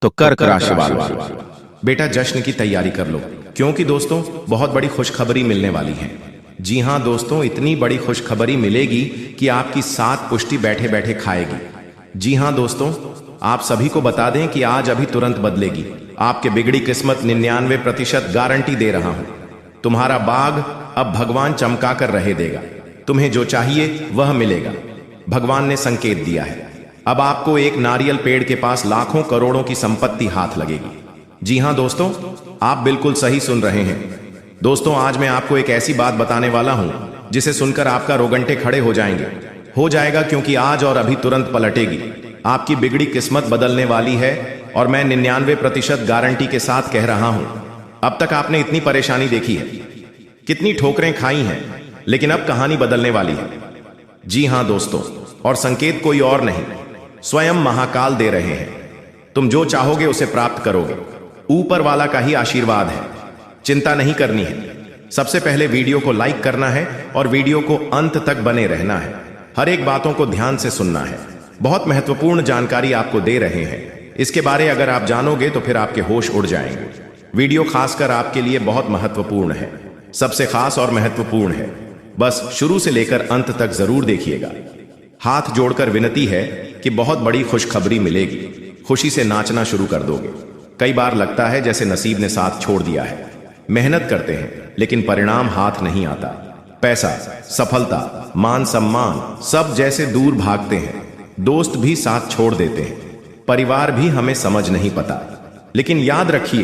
तो कर्क राशि वालों, बेटा जश्न की तैयारी कर लो, क्योंकि दोस्तों बहुत बड़ी खुशखबरी मिलने वाली है। जी हाँ दोस्तों, इतनी बड़ी खुशखबरी मिलेगी कि आपकी 7 पुष्टि बैठे बैठे खाएगी। जी हाँ दोस्तों, आप सभी को बता दें कि आज अभी तुरंत बदलेगी। आपके बिगड़ी किस्मत 99% गारंटी दे रहा हूं। तुम्हारा बाग अब भगवान चमका कर रहे देगा। तुम्हें जो चाहिए वह मिलेगा। भगवान ने संकेत दिया है। अब आपको एक नारियल पेड़ के पास लाखों करोड़ों की संपत्ति हाथ लगेगी। जी हाँ दोस्तों, आप बिल्कुल सही सुन रहे हैं। दोस्तों, आज मैं आपको एक ऐसी बात बताने वाला हूं जिसे सुनकर आपका रोगंटे खड़े हो जाएंगे। हो जाएगा, क्योंकि आज और अभी तुरंत पलटेगी। आपकी बिगड़ी किस्मत बदलने वाली है और मैं 99% गारंटी के साथ कह रहा हूं। अब तक आपने इतनी परेशानी देखी है, कितनी ठोकरें खाई हैं, लेकिन अब कहानी बदलने वाली है। जी हां दोस्तों, और संकेत कोई और नहीं, स्वयं महाकाल दे रहे हैं। तुम जो चाहोगे उसे प्राप्त करोगे। ऊपर वाला का ही आशीर्वाद है। चिंता नहीं करनी है। सबसे पहले वीडियो को लाइक करना है और वीडियो को अंत तक बने रहना है। हर एक बातों को ध्यान से सुनना है। बहुत महत्वपूर्ण जानकारी आपको दे रहे हैं। इसके बारे अगर आप जानोगे तो फिर आपके होश उड़ जाएंगे। वीडियो खासकर आपके लिए बहुत महत्वपूर्ण है, सबसे खास और महत्वपूर्ण है। बस शुरू से लेकर अंत तक जरूर देखिएगा। हाथ जोड़कर विनती है कि बहुत बड़ी खुशखबरी मिलेगी। खुशी से नाचना शुरू कर दोगे। कई बार लगता है जैसे नसीब ने साथ छोड़ दिया है। मेहनत करते हैं लेकिन परिणाम हाथ नहीं आता। पैसा, सफलता, मान सम्मान सब जैसे दूर भागते हैं। दोस्त भी साथ छोड़ देते हैं। परिवार भी हमें समझ नहीं पता। लेकिन याद रखिए,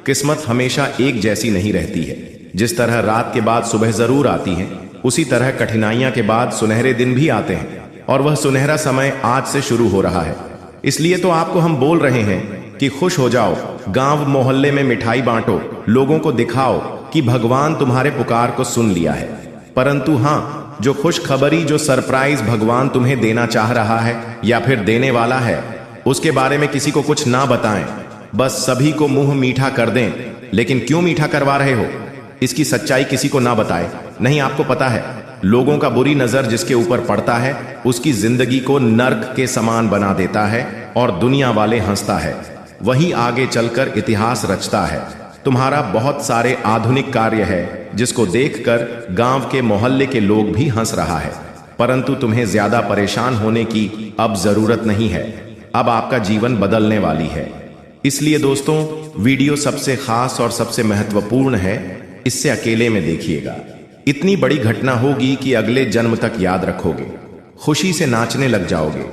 किस्मत हमेशा एक जैसी नहीं रहती है। जिस तरह रात के बाद सुबह जरूर आती है, उसी तरह कठिनाइयां के बाद सुनहरे दिन भी आते हैं। और वह सुनहरा समय आज से शुरू हो रहा है। इसलिए तो आपको हम बोल रहे हैं कि खुश हो जाओ। गांव मोहल्ले में मिठाई बांटो, लोगों को दिखाओ कि भगवान तुम्हारे पुकार को सुन लिया है। परंतु हाँ, जो खुशखबरी, जो सरप्राइज भगवान तुम्हें देना चाह रहा है या फिर देने वाला है, उसके बारे में किसी को कुछ ना बताएं। बस सभी को मुंह मीठा कर दें। लेकिन क्यों मीठा करवा रहे हो, इसकी सच्चाई किसी को ना बताए। नहीं, आपको पता है, लोगों का बुरी नजर जिसके ऊपर पड़ता है उसकी जिंदगी को नर्क के समान बना देता है और दुनिया वाले हंसता है। वही आगे चलकर इतिहास रचता है। तुम्हारा बहुत सारे आधुनिक कार्य है जिसको देखकर गांव के मोहल्ले के लोग भी हंस रहा है। परंतु तुम्हें ज्यादा परेशान होने की अब जरूरत नहीं है। अब आपका जीवन बदलने वाली है। इसलिए दोस्तों, वीडियो सबसे खास और सबसे महत्वपूर्ण है। इससे अकेले में देखिएगा। इतनी बड़ी घटना होगी कि अगले जन्म तक याद रखोगे। खुशी से नाचने लग जाओगे।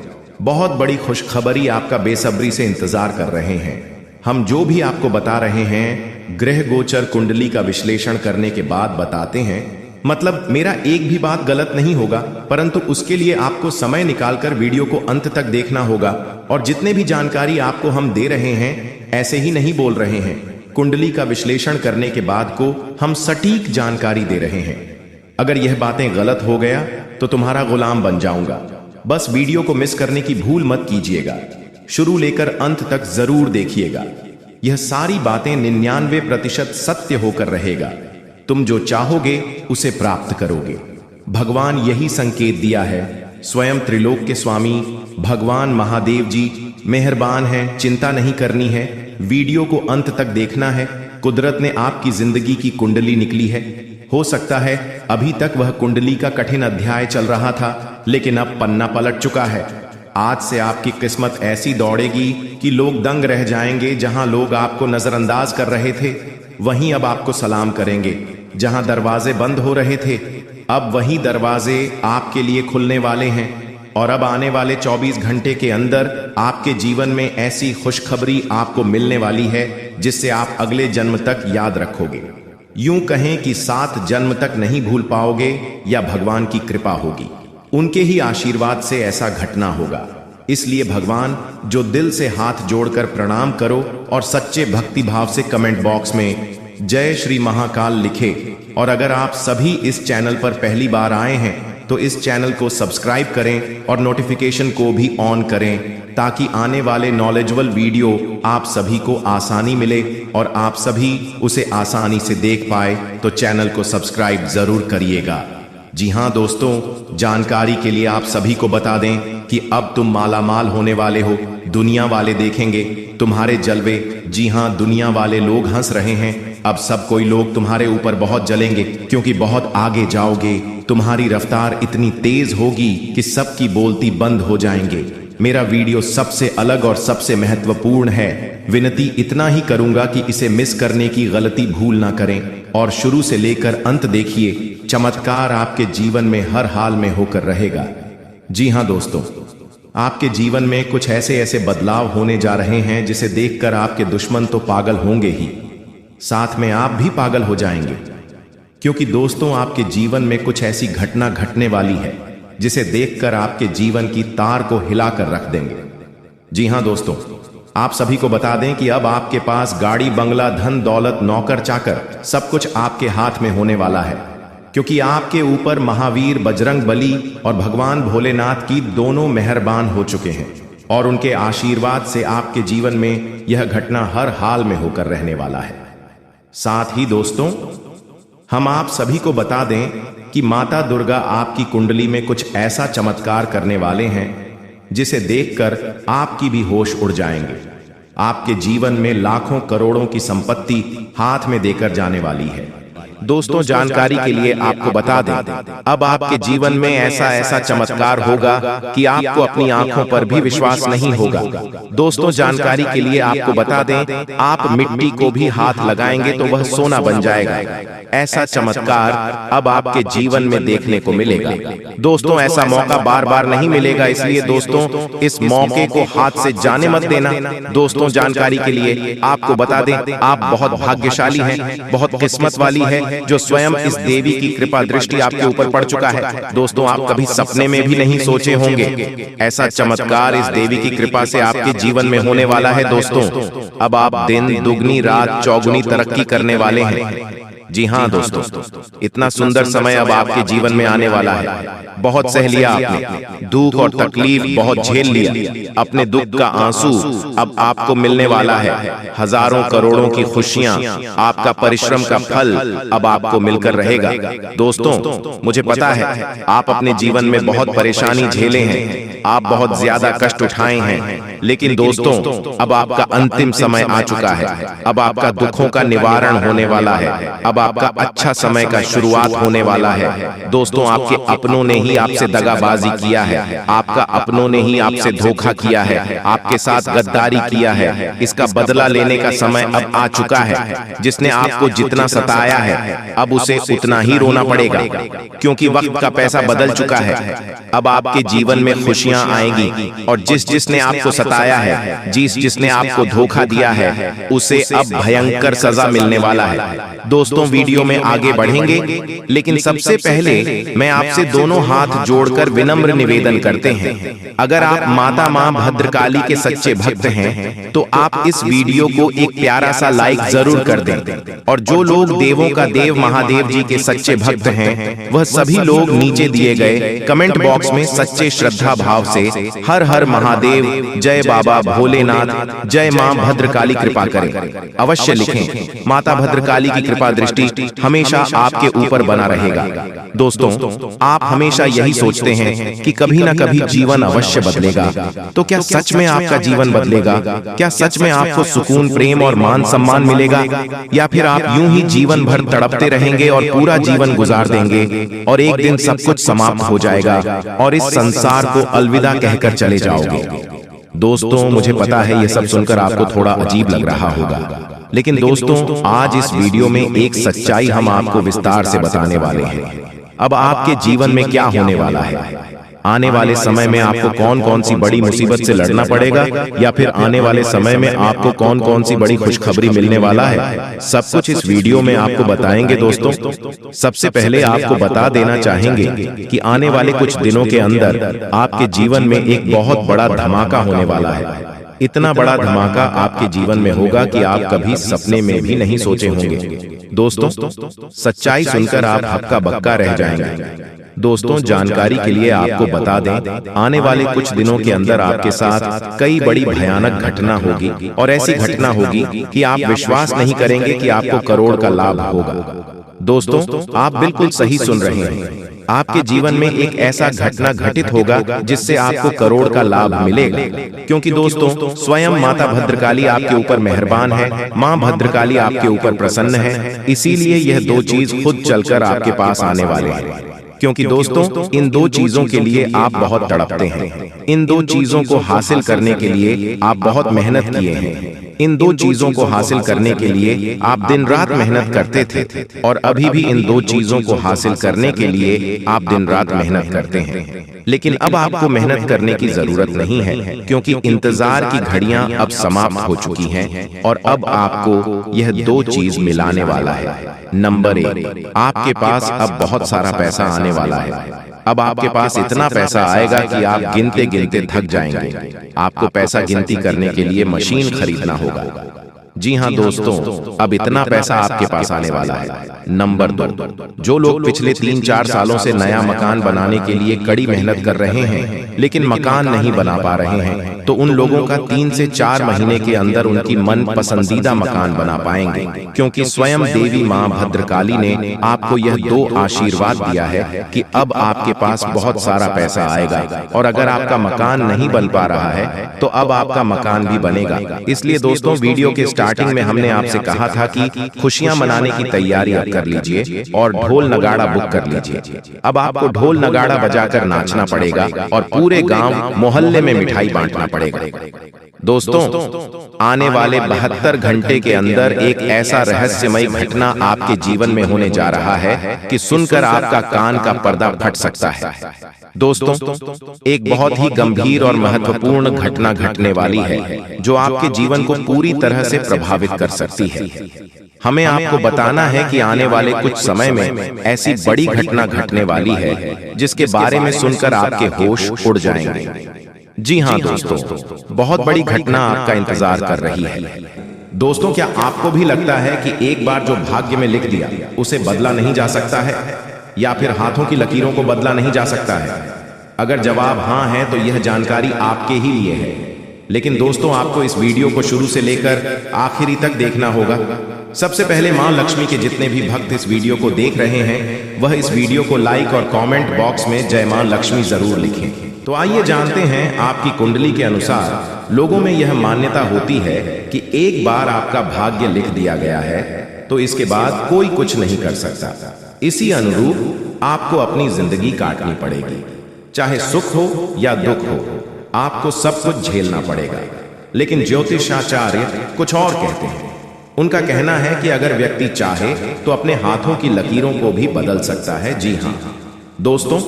बहुत बड़ी खुशखबरी आपका बेसब्री से इंतजार कर रहे हैं। हम जो भी आपको बता रहे हैं, ग्रह गोचर कुंडली का विश्लेषण करने के बाद बताते हैं। मतलब मेरा एक भी बात गलत नहीं होगा, परंतु उसके लिए आपको समय निकालकर वीडियो को अंत तक देखना होगा। और जितने भी जानकारी आपको हम दे रहे हैं, ऐसे ही नहीं बोल रहे हैं। कुंडली का विश्लेषण करने के बाद को हम सटीक जानकारी दे रहे हैं। अगर यह बातें गलत हो गया तो तुम्हारा गुलाम बन जाऊंगा। बस वीडियो को मिस करने की भूल मत कीजिएगा। शुरू लेकर अंत तक जरूर देखिएगा। यह सारी बातें 99% सत्य होकर रहेगा। तुम जो चाहोगे उसे प्राप्त करोगे। भगवान यही संकेत दिया है। स्वयं त्रिलोक के स्वामी भगवान महादेव जी मेहरबान हैं। चिंता नहीं करनी है, वीडियो को अंत तक देखना है। कुदरत ने आपकी जिंदगी की कुंडली निकली है। हो सकता है अभी तक वह कुंडली का कठिन अध्याय चल रहा था, लेकिन अब पन्ना पलट चुका है। आज से आपकी किस्मत ऐसी दौड़ेगी कि लोग दंग रह जाएंगे। जहां लोग आपको नजरअंदाज कर रहे थे, वहीं अब आपको सलाम करेंगे। जहां दरवाजे बंद हो रहे थे, अब वही दरवाजे आपके लिए खुलने वाले हैं। और अब आने वाले 24 घंटे के अंदर आपके जीवन में ऐसी खुशखबरी आपको मिलने वाली है जिससे आप अगले जन्म तक याद रखोगे। यूं कहें कि 7 जन्म तक नहीं भूल पाओगे, या भगवान की कृपा होगी। उनके ही आशीर्वाद से ऐसा घटना होगा। इसलिए भगवान जो दिल से हाथ जोड़कर प्रणाम करो और सच्चे भक्ति भाव से कमेंट बॉक्स में जय श्री महाकाल लिखे। और अगर आप सभी इस चैनल पर पहली बार आए हैं तो इस चैनल को सब्सक्राइब करें और नोटिफिकेशन को भी ऑन करें, ताकि आने वाले नॉलेजेबल वीडियो आप सभी को आसानी मिले और आप सभी उसे आसानी से देख पाए। तो चैनल को सब्सक्राइब जरूर करिएगा। जी हाँ दोस्तों, जानकारी के लिए आप सभी को बता दें कि अब तुम माला माल होने वाले हो। दुनिया वाले देखेंगे तुम्हारे जलवे। जी हाँ, दुनिया वाले लोग हंस रहे हैं। अब सब कोई लोग तुम्हारे ऊपर बहुत जलेंगे, क्योंकि बहुत आगे जाओगे। तुम्हारी रफ्तार इतनी तेज होगी कि सबकी बोलती बंद हो जाएंगे। मेरा वीडियो सबसे अलग और सबसे महत्वपूर्ण है। विनती इतना ही करूंगा कि इसे मिस करने की गलती भूल ना करें और शुरू से लेकर अंत देखिए। चमत्कार आपके जीवन में हर हाल में होकर रहेगा। जी हाँ दोस्तों, आपके जीवन में कुछ ऐसे ऐसे बदलाव होने जा रहे हैं जिसे देखकर आपके दुश्मन तो पागल होंगे ही, साथ में आप भी पागल हो जाएंगे। क्योंकि दोस्तों, आपके जीवन में कुछ ऐसी घटना घटने वाली है जिसे देखकर आपके जीवन की तार को हिलाकर रख देंगे। जी हाँ दोस्तों, आप सभी को बता दें कि अब आपके पास गाड़ी, बंगला, धन दौलत, नौकर चाकर सब कुछ आपके हाथ में होने वाला है। क्योंकि आपके ऊपर महावीर, बजरंग बली और भगवान भोलेनाथ की दोनों मेहरबान हो चुके हैं और उनके आशीर्वाद से आपके जीवन में यह घटना हर हाल में होकर रहने वाला है। साथ ही दोस्तों, हम आप सभी को बता दें कि माता दुर्गा आपकी कुंडली में कुछ ऐसा चमत्कार करने वाले हैं जिसे देखकर आपकी भी होश उड़ जाएंगे। आपके जीवन में लाखों करोड़ों की संपत्ति हाथ में देकर जाने वाली है। दोस्तों, जानकारी के लिए आपको बता दें, अब आपके जीवन में ऐसा ऐसा चमत्कार होगा कि आपको अपनी आंखों पर भी विश्वास नहीं होगा। दोस्तों, जानकारी के लिए आपको बता दें, आप मिट्टी को भी हाथ लगाएंगे तो वह सोना बन जाएगा। ऐसा चमत्कार अब आपके जीवन में देखने को मिलेगा। दोस्तों, ऐसा मौका बार बार नहीं मिलेगा, इसलिए दोस्तों इस मौके को हाथ से जाने मत देना। दोस्तों, जानकारी के लिए आपको बता दें, आप बहुत भाग्यशाली हैं, बहुत किस्मत वाली है जो स्वयं इस देवी की कृपा दृष्टि आपके ऊपर पड़ चुका है। दोस्तों, आप कभी सपने में भी नहीं सोचे होंगे ऐसा चमत्कार इस देवी की कृपा से आपके जीवन में होने वाला है। दोस्तों, अब आप दिन दुगनी रात चौगुनी तरक्की करने वाले हैं। जी हाँ दोस्तों, इतना सुंदर समय अब आपके जीवन में आने वाला है। बहुत सह लिया आपने, दुख और तकलीफ बहुत झेल लिया। अपने दुख का आंसू अब आपको मिलने वाला है। हजारों करोड़ों की खुशियां, आपका परिश्रम का फल अब आपको मिलकर रहेगा। दोस्तों, मुझे पता है आप अपने जीवन में बहुत परेशानी झेले हैं, आप बहुत ज्यादा कष्ट उठाए हैं, लेकिन दोस्तों अब आपका अंतिम समय आ चुका है। अब आपका दुखों का निवारण होने वाला है। अब आपका अच्छा समय का शुरुआत होने वाला है। दोस्तों, आपके अपनों ने ही आपसे दगाबाजी किया है, आपका अपनों ने ही आपसे धोखा किया है, आपके साथ गद्दारी किया है। इसका बदला लेने का समय अब आ चुका है। जिसने आपको जितना सताया है अब उसे उतना ही रोना पड़ेगा, क्योंकि वक्त का पैसा बदल चुका है। अब आपके जीवन में खुशियां आएंगी और जिसने आपको सताया है, जिसने आपको धोखा दिया है, उसे अब भयंकर सजा मिलने वाला है। दोस्तों, वीडियो में आगे बढ़ेंगे, लेकिन सबसे पहले मैं आपसे दोनों हाथ जोड़कर विनम्र निवेदन करते हैं, अगर आप माता मां भद्रकाली के सच्चे भक्त हैं तो आप इस वीडियो को एक प्यारा सा लाइक जरूर कर दें। और जो लोग देवों का देव महादेव जी के सच्चे भक्त हैं, वह सभी लोग नीचे दिए गए कमेंट बॉक्स में सच्चे श्रद्धा भाव से हर हर महादेव, जय बाबा भोलेनाथ, जय मां भद्रकाली कृपा करें अवश्य लिखें। माता भद्रकाली की कृपा दृष्टि हमेशा आपके ऊपर बना रहेगा। दोस्तों, आप हमेशा यही सोचते हैं कि कभी ना कभी जीवन अवश्य बदलेगा, तो क्या सच में आपका जीवन बदलेगा? क्या सच में आपको सुकून, प्रेम और मान सम्मान मिलेगा, या फिर आप यूं ही जीवन भर तड़पते रहेंगे और पूरा जीवन गुजार देंगे और एक दिन सब कुछ समाप्त हो जाएगा और इस संसार को अलविदा कहकर चले जाओगे? दोस्तों, मुझे पता है ये सब सुनकर आपको थोड़ा अजीब लग रहा होगा, लेकिन दोस्तों आज इस वीडियो में एक सच्चाई हम आपको विस्तार से बताने वाले हैं। अब आपके जीवन में क्या होने वाला है, आने वाले समय में आपको कौन कौन सी बड़ी मुसीबत से लड़ना पड़ेगा, या फिर आने वाले समय में आपको कौन कौन सी बड़ी खुशखबरी मिलने वाला है, सब कुछ इस वीडियो में आपको बताएंगे। दोस्तों, सबसे पहले आपको बता देना चाहेंगे कि आने वाले कुछ दिनों के अंदर आपके जीवन में एक बहुत बड़ा धमाका होने वाला है। इतना बड़ा धमाका आपके जीवन में होगा कि आप कभी सपने में भी नहीं सोचे होंगे। दोस्तों, सच्चाई सुनकर आप हक्का बक्का रह जाएंगे। दोस्तों, जानकारी के लिए आपको बता दें, आने वाले कुछ दिनों के अंदर आपके साथ कई बड़ी भयानक घटना होगी और ऐसी घटना होगी कि आप विश्वास नहीं करेंगे कि आपको करोड़ का लाभ होगा। दोस्तों, आप बिल्कुल सही सुन रहे हैं। आपके जीवन में एक ऐसा घटना घटित होगा जिससे आपको करोड़ का लाभ मिलेगा, क्योंकि दोस्तों स्वयं माता भद्रकाली आपके ऊपर मेहरबान है, माँ भद्रकाली आपके ऊपर प्रसन्न है। इसीलिए यह दो चीज खुद चलकर आपके पास आने वाले हैं। क्योंकि दोस्तों इन दो चीजों के लिए आप बहुत तड़पते हैं, इन दो चीजों को हासिल करने के लिए आप बहुत मेहनत किए हैं, इन दो चीजों को हासिल करने के लिए आप दिन रात मेहनत करते थे, और अभी भी इन दो चीजों को हासिल करने के लिए आप दिन रात मेहनत करते हैं। लेकिन अब आपको मेहनत करने की जरूरत नहीं है, क्योंकि इंतजार की घड़ियां अब समाप्त हो चुकी हैं और अब आपको यह दो चीज मिलाने वाला है। नंबर 1, आपके पास अब बहुत सारा पैसा आने वाला है। अब आपके पास इतना पैसा आएगा कि आप गिनते गिनते थक जाएंगे। आपको पैसा गिनती करने के लिए मशीन खरीदना होगा। जी हाँ दोस्तों, अब इतना पैसा आपके पास आने वाला है। नंबर 2, जो लोग पिछले 3-4 सालों से नया मकान बनाने के लिए कड़ी मेहनत कर रहे हैं लेकिन मकान नहीं बना पा रहे हैं, तो उन लोगों का 3 से 4 महीने के अंदर उनकी मन पसंदीदा मकान बना पाएंगे, क्योंकि स्वयं देवी माँ भद्रकाली ने आपको यह 2 आशीर्वाद दिया है कि अब आपके पास बहुत सारा पैसा आएगा, और अगर आपका मकान नहीं बन पा रहा है तो अब आपका मकान भी बनेगा। इसलिए दोस्तों वीडियो के स्टार्टिंग में हमने आपसे कहा था कि खुशियां मनाने की तैयारी अब कर लीजिए और ढोल नगाड़ा बुक कर लीजिए। अब आपको ढोल नगाड़ा बजाकर नाचना पड़ेगा और पूरे गांव मोहल्ले में मिठाई बांटना पड़ेगा। दोस्तों आने वाले 72 घंटे के अंदर एक ऐसा रहस्यमय घटना आपके जीवन में होने जा रहा है कि सुनकर आपका कान का पर्दा फट सकता है। दोस्तों एक बहुत ही गंभीर और महत्वपूर्ण घटना घटने वाली है जो आपके जीवन को पूरी तरह से प्रभावित कर सकती है। हमें आपको बताना है कि आने वाले कुछ समय में ऐसी बड़ी घटना घटने वाली है जिसके बारे में सुनकर आपके होश उड़ जाएंगे। जी हाँ दोस्तों, बहुत बड़ी घटना आपका इंतजार कर रही है। दोस्तों क्या आपको भी लगता है कि एक बार जो भाग्य में लिख दिया उसे बदला नहीं जा सकता है, या फिर हाथों की लकीरों को बदला नहीं जा सकता है? अगर जवाब हाँ है तो यह जानकारी आपके ही लिए है। लेकिन दोस्तों आपको इस वीडियो को शुरू से लेकर आखिरी तक देखना होगा। सबसे पहले मां लक्ष्मी के जितने भी भक्त इस वीडियो को देख रहे हैं वह इस वीडियो को लाइक और कमेंट बॉक्स में जय मां लक्ष्मी जरूर लिखें। तो आइए जानते हैं, आपकी कुंडली के अनुसार लोगों में यह मान्यता होती है कि एक बार आपका भाग्य लिख दिया गया है तो इसके बाद कोई कुछ नहीं कर सकता। इसी अनुरूप आपको अपनी जिंदगी काटनी पड़ेगी, चाहे सुख हो या दुख हो, आपको सब कुछ झेलना पड़ेगा। लेकिन ज्योतिषाचार्य कुछ और कहते हैं। उनका कहना है कि अगर व्यक्ति चाहे तो अपने हाथों की लकीरों को भी बदल सकता है। जी हाँ दोस्तों,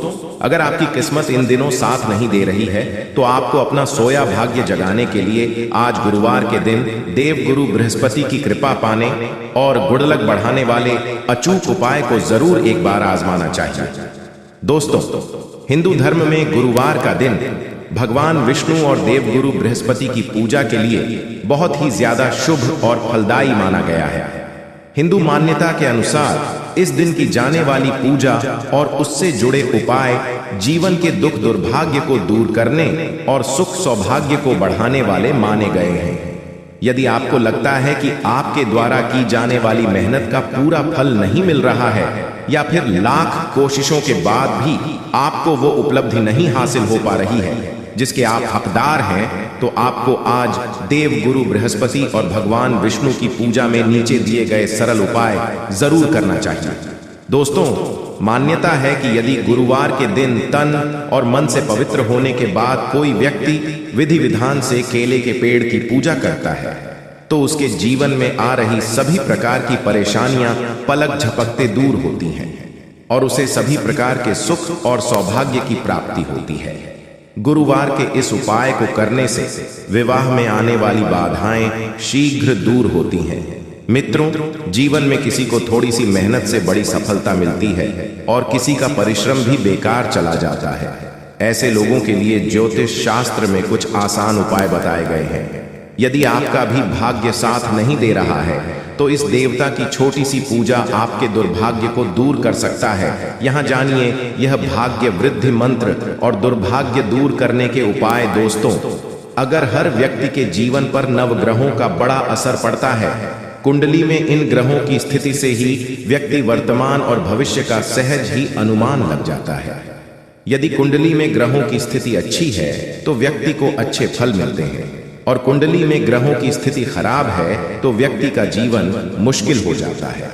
अगर आपकी किस्मत इन दिनों साथ नहीं दे रही है तो आपको अपना सोया भाग्य जगाने के लिए आज गुरुवार के दिन देव गुरु बृहस्पति की कृपा पाने और गुड़लक बढ़ाने वाले अचूक उपाय को जरूर एक बार आजमाना चाहिए। दोस्तों हिंदू धर्म में गुरुवार का दिन भगवान विष्णु और देवगुरु बृहस्पति की पूजा के लिए बहुत ही ज्यादा शुभ और फलदायी माना गया है। हिंदू मान्यता के अनुसार इस दिन की जाने वाली पूजा और उससे जुड़े उपाय जीवन के दुख दुर्भाग्य को दूर करने और सुख सौभाग्य को बढ़ाने वाले माने गए हैं। यदि आपको लगता है कि आपके द्वारा की जाने वाली मेहनत का पूरा फल नहीं मिल रहा है, या फिर लाख कोशिशों के बाद भी आपको वो उपलब्धि नहीं हासिल हो पा रही है जिसके आप हकदार हैं, तो आपको आज देव गुरु बृहस्पति और भगवान विष्णु की पूजा में नीचे दिए गए सरल उपाय जरूर करना चाहिए। दोस्तों मान्यता है कि यदि गुरुवार के दिन तन और मन से पवित्र होने के बाद कोई व्यक्ति विधि विधान से केले के पेड़ की पूजा करता है तो उसके जीवन में आ रही सभी प्रकार की परेशानियां पलक झपकते दूर होती हैं और उसे सभी प्रकार के सुख और सौभाग्य की प्राप्ति होती है। गुरुवार के इस उपाय को करने से विवाह में आने वाली बाधाएं शीघ्र दूर होती हैं। मित्रों जीवन में किसी को थोड़ी सी मेहनत से बड़ी सफलता मिलती है और किसी का परिश्रम भी बेकार चला जाता है। ऐसे लोगों के लिए ज्योतिष शास्त्र में कुछ आसान उपाय बताए गए हैं। यदि आपका भी भाग्य साथ नहीं दे रहा है तो इस देवता की छोटी सी पूजा आपके दुर्भाग्य को दूर कर सकता है। यहाँ जानिए यह भाग्य वृद्धि मंत्र और दुर्भाग्य दूर करने के उपाय। दोस्तों अगर हर व्यक्ति के जीवन पर नवग्रहों का बड़ा असर पड़ता है कुंडली में इन ग्रहों की स्थिति से ही व्यक्ति वर्तमान और भविष्य का सहज ही अनुमान लग जाता है। यदि कुंडली में ग्रहों की स्थिति अच्छी है तो व्यक्ति को अच्छे फल मिलते हैं, और कुंडली में ग्रहों की स्थिति खराब है तो व्यक्ति का जीवन मुश्किल हो जाता है।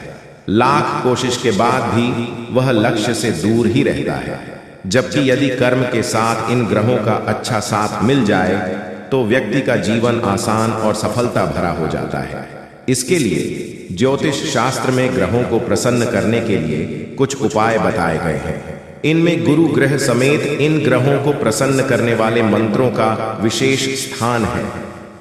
लाख कोशिश के बाद भी वह लक्ष्य से दूर ही रहता है। जबकि यदि कर्म के साथ इन ग्रहों का अच्छा साथ मिल जाए तो व्यक्ति का जीवन आसान और सफलता भरा हो जाता है। इसके लिए ज्योतिष शास्त्र में ग्रहों को प्रसन्न करने के लिए कुछ उपाय बताए गए हैं। इनमें गुरु ग्रह समेत इन ग्रहों को प्रसन्न करने वाले मंत्रों का विशेष स्थान है।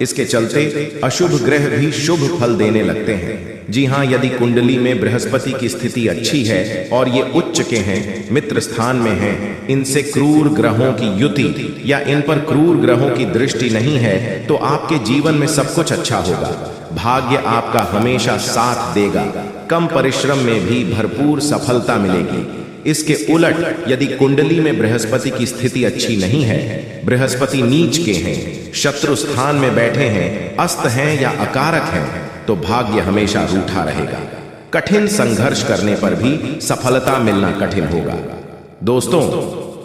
इसके चलते अशुभ ग्रह भी शुभ फल देने लगते हैं। जी हाँ, यदि कुंडली में बृहस्पति की स्थिति अच्छी है और ये उच्च के हैं, मित्र स्थान में हैं, इनसे क्रूर ग्रहों की युति या इन पर क्रूर ग्रहों की दृष्टि नहीं है तो आपके जीवन में सब कुछ अच्छा होगा। भाग्य आपका हमेशा साथ देगा, कम परिश्रम में भी भरपूर सफलता मिलेगी। इसके उलट यदि कुंडली में बृहस्पति की स्थिति अच्छी नहीं है, बृहस्पति नीच के हैं, शत्रु स्थान में बैठे हैं, अस्त हैं या अकारक हैं, तो भाग्य हमेशा रूठा रहेगा। कठिन संघर्ष करने पर भी सफलता मिलना कठिन होगा। दोस्तों,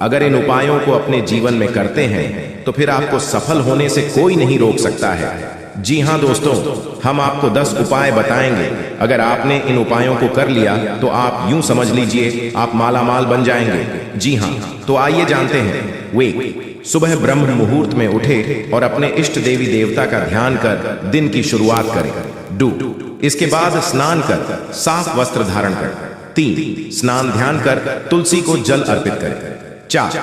अगर इन उपायों को अपने जीवन में करते हैं तो फिर आपको सफल होने से कोई नहीं रोक सकता है। जी हाँ दोस्तों, हम आपको 10 उपाय बताएंगे। अगर आपने इन उपायों को कर लिया तो आप यूं समझ लीजिए आप मालामाल बन जाएंगे। जी हाँ, तो आइए जानते हैं। वे सुबह ब्रह्म मुहूर्त में उठे और अपने इष्ट देवी देवता का ध्यान कर दिन की शुरुआत करें। 2, इसके बाद स्नान कर साफ वस्त्र धारण कर। 3, स्नान ध्यान कर तुलसी को जल अर्पित करें। 4,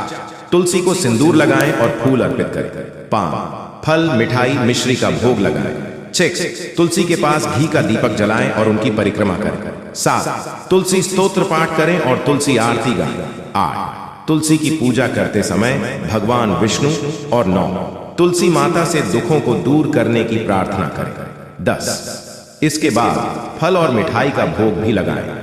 तुलसी को सिंदूर लगाएं और फूल अर्पित करें। 5, फल मिठाई मिश्री का भोग लगाएं। 6, तुलसी के पास घी का दीपक जलाएं और उनकी परिक्रमा करें। 7, तुलसी स्तोत्र पाठ करें और तुलसी आरती गाएं। 8, तुलसी की पूजा करते समय भगवान विष्णु। और 9, तुलसी माता से दुखों को दूर करने की प्रार्थना करें। 10, इसके बाद फल और मिठाई का भोग भी लगाएं।